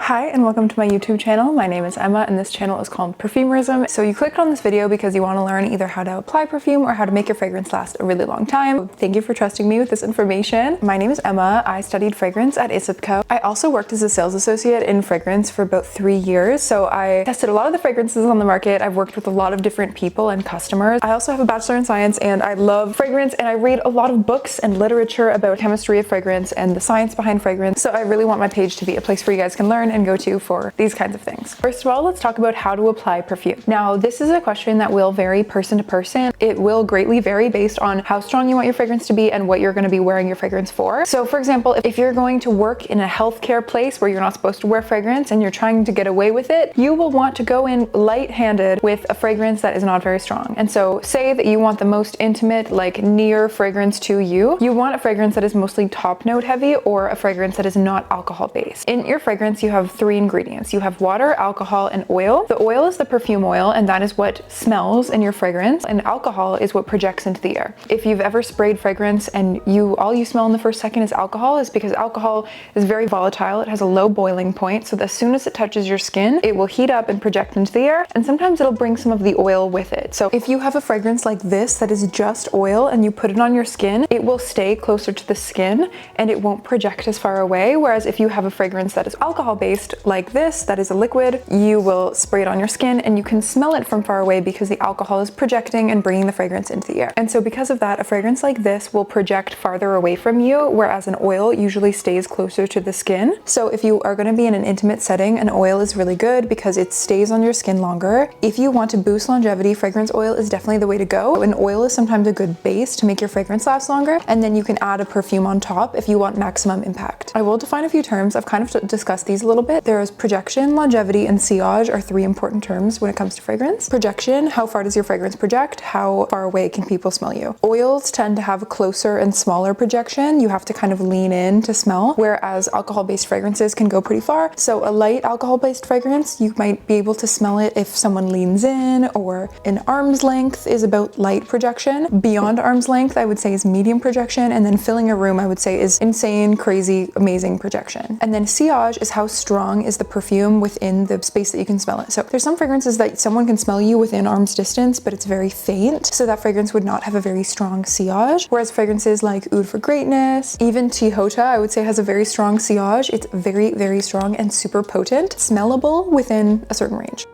Hi and welcome to my YouTube channel. My name is Emma and this channel is called Perfumerism. So you clicked on this video because you want to learn either how to apply perfume or how to make your fragrance last a really long time. Thank you for trusting me with this information. My name is Emma. I studied fragrance at ISIPCO. I also worked as a sales associate in fragrance for about 3 years. So I tested a lot of the fragrances on the market. I've worked with a lot of different people and customers. I also have a bachelor in science and I love fragrance and I read a lot of books and literature about chemistry of fragrance and the science behind fragrance. So I really want my page to be a place where you guys can learn and go to for these kinds of things. First of all, let's talk about how to apply perfume. Now, this is a question that will vary person to person. It will greatly vary based on how strong you want your fragrance to be and what you're going to be wearing your fragrance for. So for example, if you're going to work in a healthcare place where you're not supposed to wear fragrance and you're trying to get away with it, you will want to go in light-handed with a fragrance that is not very strong. And so say that you want the most intimate, like near fragrance to you, you want a fragrance that is mostly top note heavy or a fragrance that is not alcohol based. In your fragrance, you have 3 ingredients. You have water, alcohol, and oil. The oil is the perfume oil, and that is what smells in your fragrance, and alcohol is what projects into the air. If you've ever sprayed fragrance and all you smell in the first second is alcohol, is because alcohol is very volatile. It has a low boiling point, so that as soon as it touches your skin, it will heat up and project into the air, and sometimes it'll bring some of the oil with it. So if you have a fragrance like this that is just oil and you put it on your skin, it will stay closer to the skin and it won't project as far away. Whereas if you have a fragrance that is alcohol based, like this, that is a liquid, you will spray it on your skin and you can smell it from far away because the alcohol is projecting and bringing the fragrance into the air. And so because of that, a fragrance like this will project farther away from you, whereas an oil usually stays closer to the skin. So if you are going to be in an intimate setting, an oil is really good because it stays on your skin longer. If you want to boost longevity, fragrance oil is definitely the way to go. An oil is sometimes a good base to make your fragrance last longer, and then you can add a perfume on top if you want maximum impact. I will define a few terms. I've kind of discussed these a little bit. There is projection, longevity, and sillage are 3 important terms when it comes to fragrance. Projection, how far does your fragrance project? How far away can people smell you? Oils tend to have a closer and smaller projection. You have to kind of lean in to smell, whereas alcohol-based fragrances can go pretty far. So a light alcohol-based fragrance, you might be able to smell it if someone leans in, or an arm's length is about light projection. Beyond arm's length, I would say is medium projection, and then filling a room, I would say is insane, crazy, amazing projection. And then sillage is how strong is the perfume within the space that you can smell it. So there's some fragrances that someone can smell you within arm's distance, but it's very faint. So that fragrance would not have a very strong sillage. Whereas fragrances like Oud for Greatness, even Chihota, I would say has a very strong sillage. It's very, very strong and super potent, smellable within a certain range.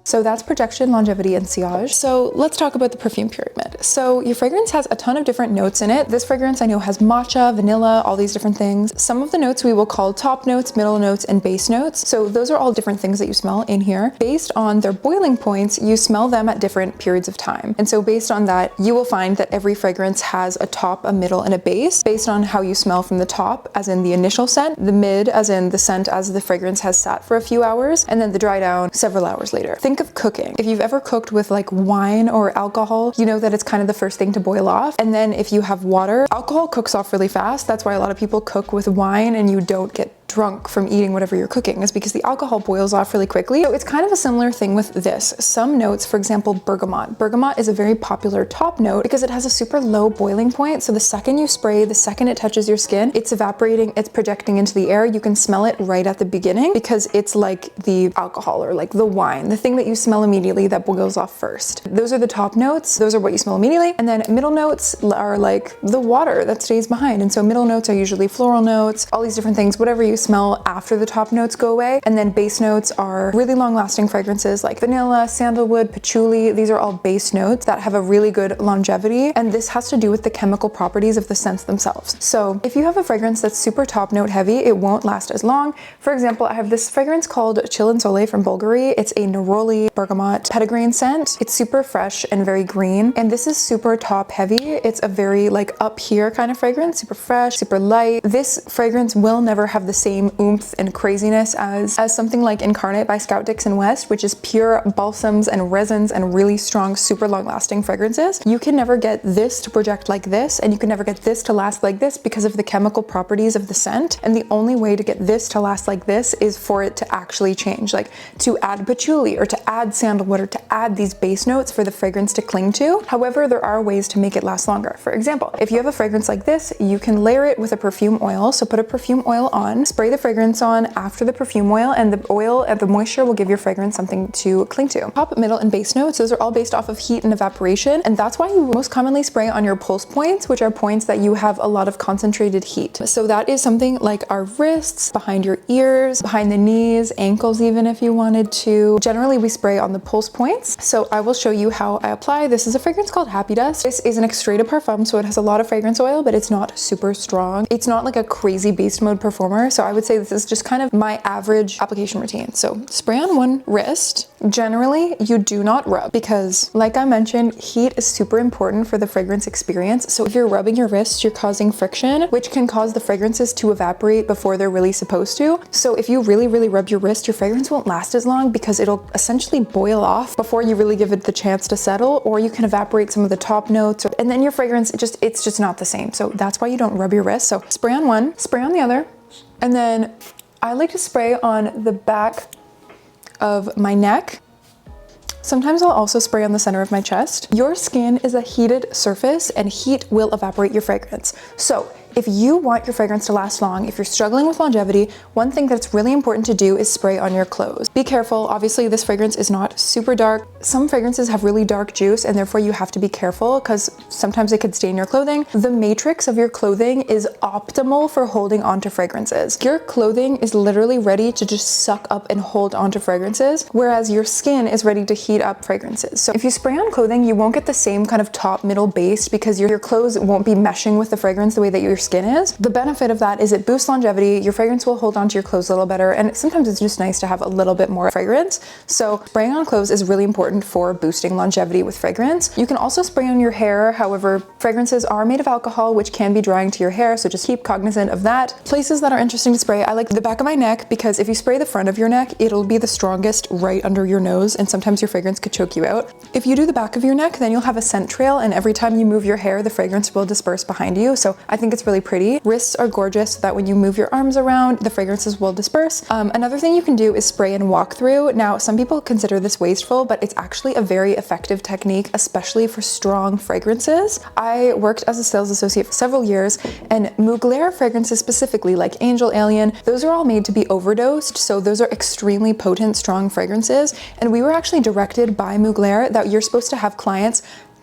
So that's projection, longevity, and sillage. So let's talk about the perfume pyramid. So your fragrance has a ton of different notes in it. This fragrance I know has matcha, vanilla, all these different things. Some of the notes we will call top notes, middle notes, and base notes. So those are all different things that you smell in here. Based on their boiling points, you smell them at different periods of time. And so based on that, you will find that every fragrance has a top, a middle, and a base based on how you smell from the top, as in the initial scent, the mid, as in the scent as the fragrance has sat for a few hours, and then the dry down several hours later. Think of cooking. If you've ever cooked with like wine or alcohol, you know that it's kind of the first thing to boil off. And then if you have water, alcohol cooks off really fast. That's why a lot of people cook with wine and you don't get drunk from eating whatever you're cooking, is because the alcohol boils off really quickly. So it's kind of a similar thing with this. Some notes, for example, bergamot. Bergamot is a very popular top note because it has a super low boiling point. So the second you spray, the second it touches your skin, it's evaporating, it's projecting into the air. You can smell it right at the beginning because it's like the alcohol or like the wine, the thing that you smell immediately that boils off first. Those are the top notes. Those are what you smell immediately. And then middle notes are like the water that stays behind. And so middle notes are usually floral notes, all these different things, whatever you smell after the top notes go away. And then base notes are really long lasting fragrances like vanilla, sandalwood, patchouli. These are all base notes that have a really good longevity. And this has to do with the chemical properties of the scents themselves. So if you have a fragrance that's super top note heavy, it won't last as long. For example, I have this fragrance called Chill and Soleil from Bulgari. It's a neroli bergamot petitgrain scent. It's super fresh and very green. And this is super top heavy. It's a very like up here kind of fragrance, super fresh, super light. This fragrance will never have the same same oomph and craziness as something like Incarnate by Scout Dixon West, which is pure balsams and resins and really strong, super long lasting fragrances. You can never get this to project like this, and you can never get this to last like this because of the chemical properties of the scent. And the only way to get this to last like this is for it to actually change, like to add patchouli or to add sandalwood or to add these base notes for the fragrance to cling to. However, there are ways to make it last longer. For example, if you have a fragrance like this, you can layer it with a perfume oil. So put a perfume oil on, spray the fragrance on after the perfume oil, and the oil and the moisture will give your fragrance something to cling to. Top, middle, and base notes, those are all based off of heat and evaporation, and that's why you most commonly spray on your pulse points, which are points that you have a lot of concentrated heat. So that is something like our wrists, behind your ears, behind the knees, ankles even if you wanted to. Generally, we spray on the pulse points. So I will show you how I apply. This is a fragrance called Happy Dust. This is an extrait de parfum, so it has a lot of fragrance oil, but it's not super strong. It's not like a crazy beast mode perfumer, so I would say this is just kind of my average application routine. So spray on one wrist. Generally, you do not rub because, like I mentioned, heat is super important for the fragrance experience. So if you're rubbing your wrists, you're causing friction, which can cause the fragrances to evaporate before they're really supposed to. So if you really rub your wrist, your fragrance won't last as long because it'll essentially boil off before you really give it the chance to settle, or you can evaporate some of the top notes, and then your fragrance, it's just not the same. So that's why you don't rub your wrist. So spray on one, spray on the other, and then I like to spray on the back of my neck. Sometimes I'll also spray on the center of my chest. Your skin is a heated surface and heat will evaporate your fragrance. So if you want your fragrance to last long, if you're struggling with longevity, one thing that's really important to do is spray on your clothes. Be careful. Obviously, this fragrance is not super dark. Some fragrances have really dark juice, and therefore you have to be careful because sometimes it could stain your clothing. The matrix of your clothing is optimal for holding onto fragrances. Your clothing is literally ready to just suck up and hold onto fragrances, whereas your skin is ready to heat up fragrances. So if you spray on clothing, you won't get the same kind of top, middle, base because your clothes won't be meshing with the fragrance the way that your skin is. The benefit of that is it boosts longevity. Your fragrance will hold onto your clothes a little better, and sometimes it's just nice to have a little bit more fragrance. So spraying on clothes is really important for boosting longevity with fragrance. You can also spray on your hair. However, fragrances are made of alcohol, which can be drying to your hair, so just keep cognizant of that. Places that are interesting to spray, I like the back of my neck because if you spray the front of your neck, it'll be the strongest right under your nose, and sometimes your fragrance could choke you out. If you do the back of your neck, then you'll have a scent trail, and every time you move your hair, the fragrance will disperse behind you. So I think it's really pretty. Wrists are gorgeous so that when you move your arms around, the fragrances will disperse. Another thing you can do is spray and walk through. Now, some people consider this wasteful, but it's actually a very effective technique, especially for strong fragrances. I worked as a sales associate for several years, and Mugler fragrances specifically, like Angel, Alien, those are all made to be overdosed. So those are extremely potent, strong fragrances. And we were actually directed by Mugler that you're supposed to have clients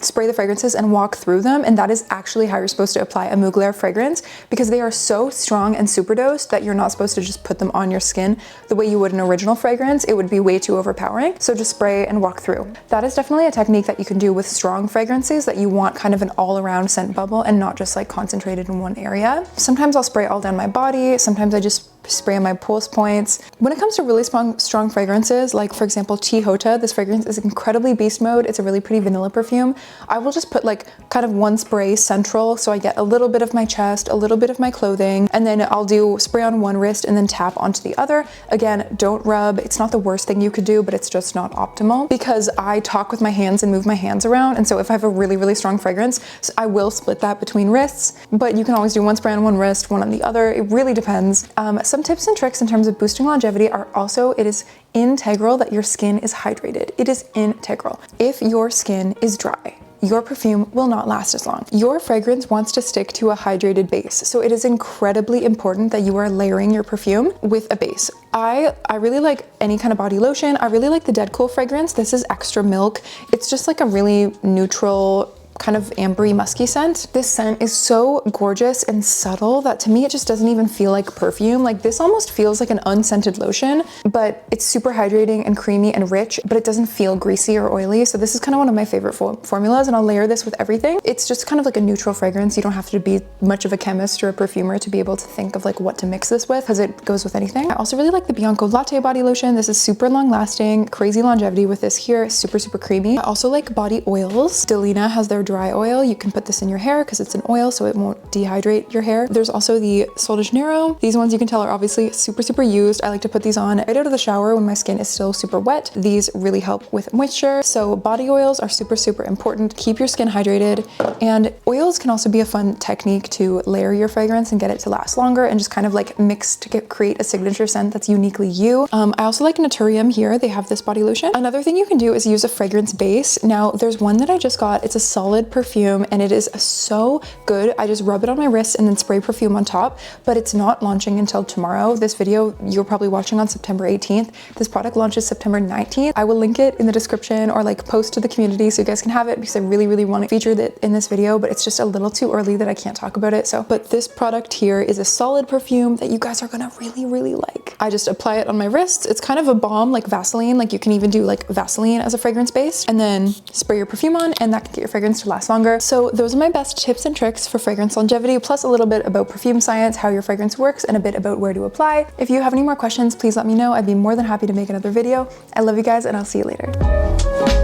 spray the fragrances and walk through them, and that is actually how you're supposed to apply a Mugler fragrance because they are so strong and super dosed that you're not supposed to just put them on your skin the way you would an original fragrance. It would be way too overpowering. So just spray and walk through. That is definitely a technique that you can do with strong fragrances that you want kind of an all-around scent bubble and not just like concentrated in one area. Sometimes I'll spray all down my body. Sometimes I just spray on my pulse points. When it comes to really strong fragrances, like for example, Chihota, this fragrance is incredibly beast mode. It's a really pretty vanilla perfume. I will just put like kind of one spray central, so I get a little bit of my chest, a little bit of my clothing, and then I'll do spray on one wrist and then tap onto the other. Again, don't rub. It's not the worst thing you could do, but it's just not optimal because I talk with my hands and move my hands around. And so if I have a really strong fragrance, I will split that between wrists, but you can always do one spray on one wrist, one on the other. It really depends. Some tips and tricks in terms of boosting longevity are also, it is integral that your skin is hydrated. It is integral. If your skin is dry, your perfume will not last as long. Your fragrance wants to stick to a hydrated base. So it is incredibly important that you are layering your perfume with a base. I really like any kind of body lotion. I really like the Dead Cool fragrance. This is Extra Milk. It's just like a really neutral, kind of ambery musky scent. This scent is so gorgeous and subtle that to me it just doesn't even feel like perfume. Like this almost feels like an unscented lotion, but it's super hydrating and creamy and rich, but it doesn't feel greasy or oily. So this is kind of one of my favorite formulas, and I'll layer this with everything. It's just kind of like a neutral fragrance. You don't have to be much of a chemist or a perfumer to be able to think of like what to mix this with because it goes with anything. I also really like the Bianco Latte body lotion. This is super long lasting, crazy longevity with this here, super creamy. I also like body oils. Delina has their hair dry oil. You can put this in your hair because it's an oil, so it won't dehydrate your hair. There's also the Sol de Janeiro. These ones you can tell are obviously super used. I like to put these on right out of the shower when my skin is still super wet. These really help with moisture. So body oils are super important. Keep your skin hydrated, and oils can also be a fun technique to layer your fragrance and get it to last longer and just kind of like mix to create a signature scent that's uniquely you. I also like Naturium here. They have this body lotion. Another thing you can do is use a fragrance base. Now there's one that I just got. It's a solid perfume and it is so good. I just rub it on my wrist and then spray perfume on top, but it's not launching until tomorrow. This video you're probably watching on September 18th. This product launches September 19th. I will link it in the description or like post to the community so you guys can have it, because I really want to feature it in this video, but it's just a little too early that I can't talk about it. So, but this product here is a solid perfume that you guys are gonna really like. I just apply it on my wrists. It's kind of a balm, like Vaseline. Like you can even do like Vaseline as a fragrance base, and then spray your perfume on, and that can get your fragrance to last longer. So those are my best tips and tricks for fragrance longevity, plus a little bit about perfume science, how your fragrance works, and a bit about where to apply. If you have any more questions, please let me know. I'd be more than happy to make another video. I love you guys, and I'll see you later.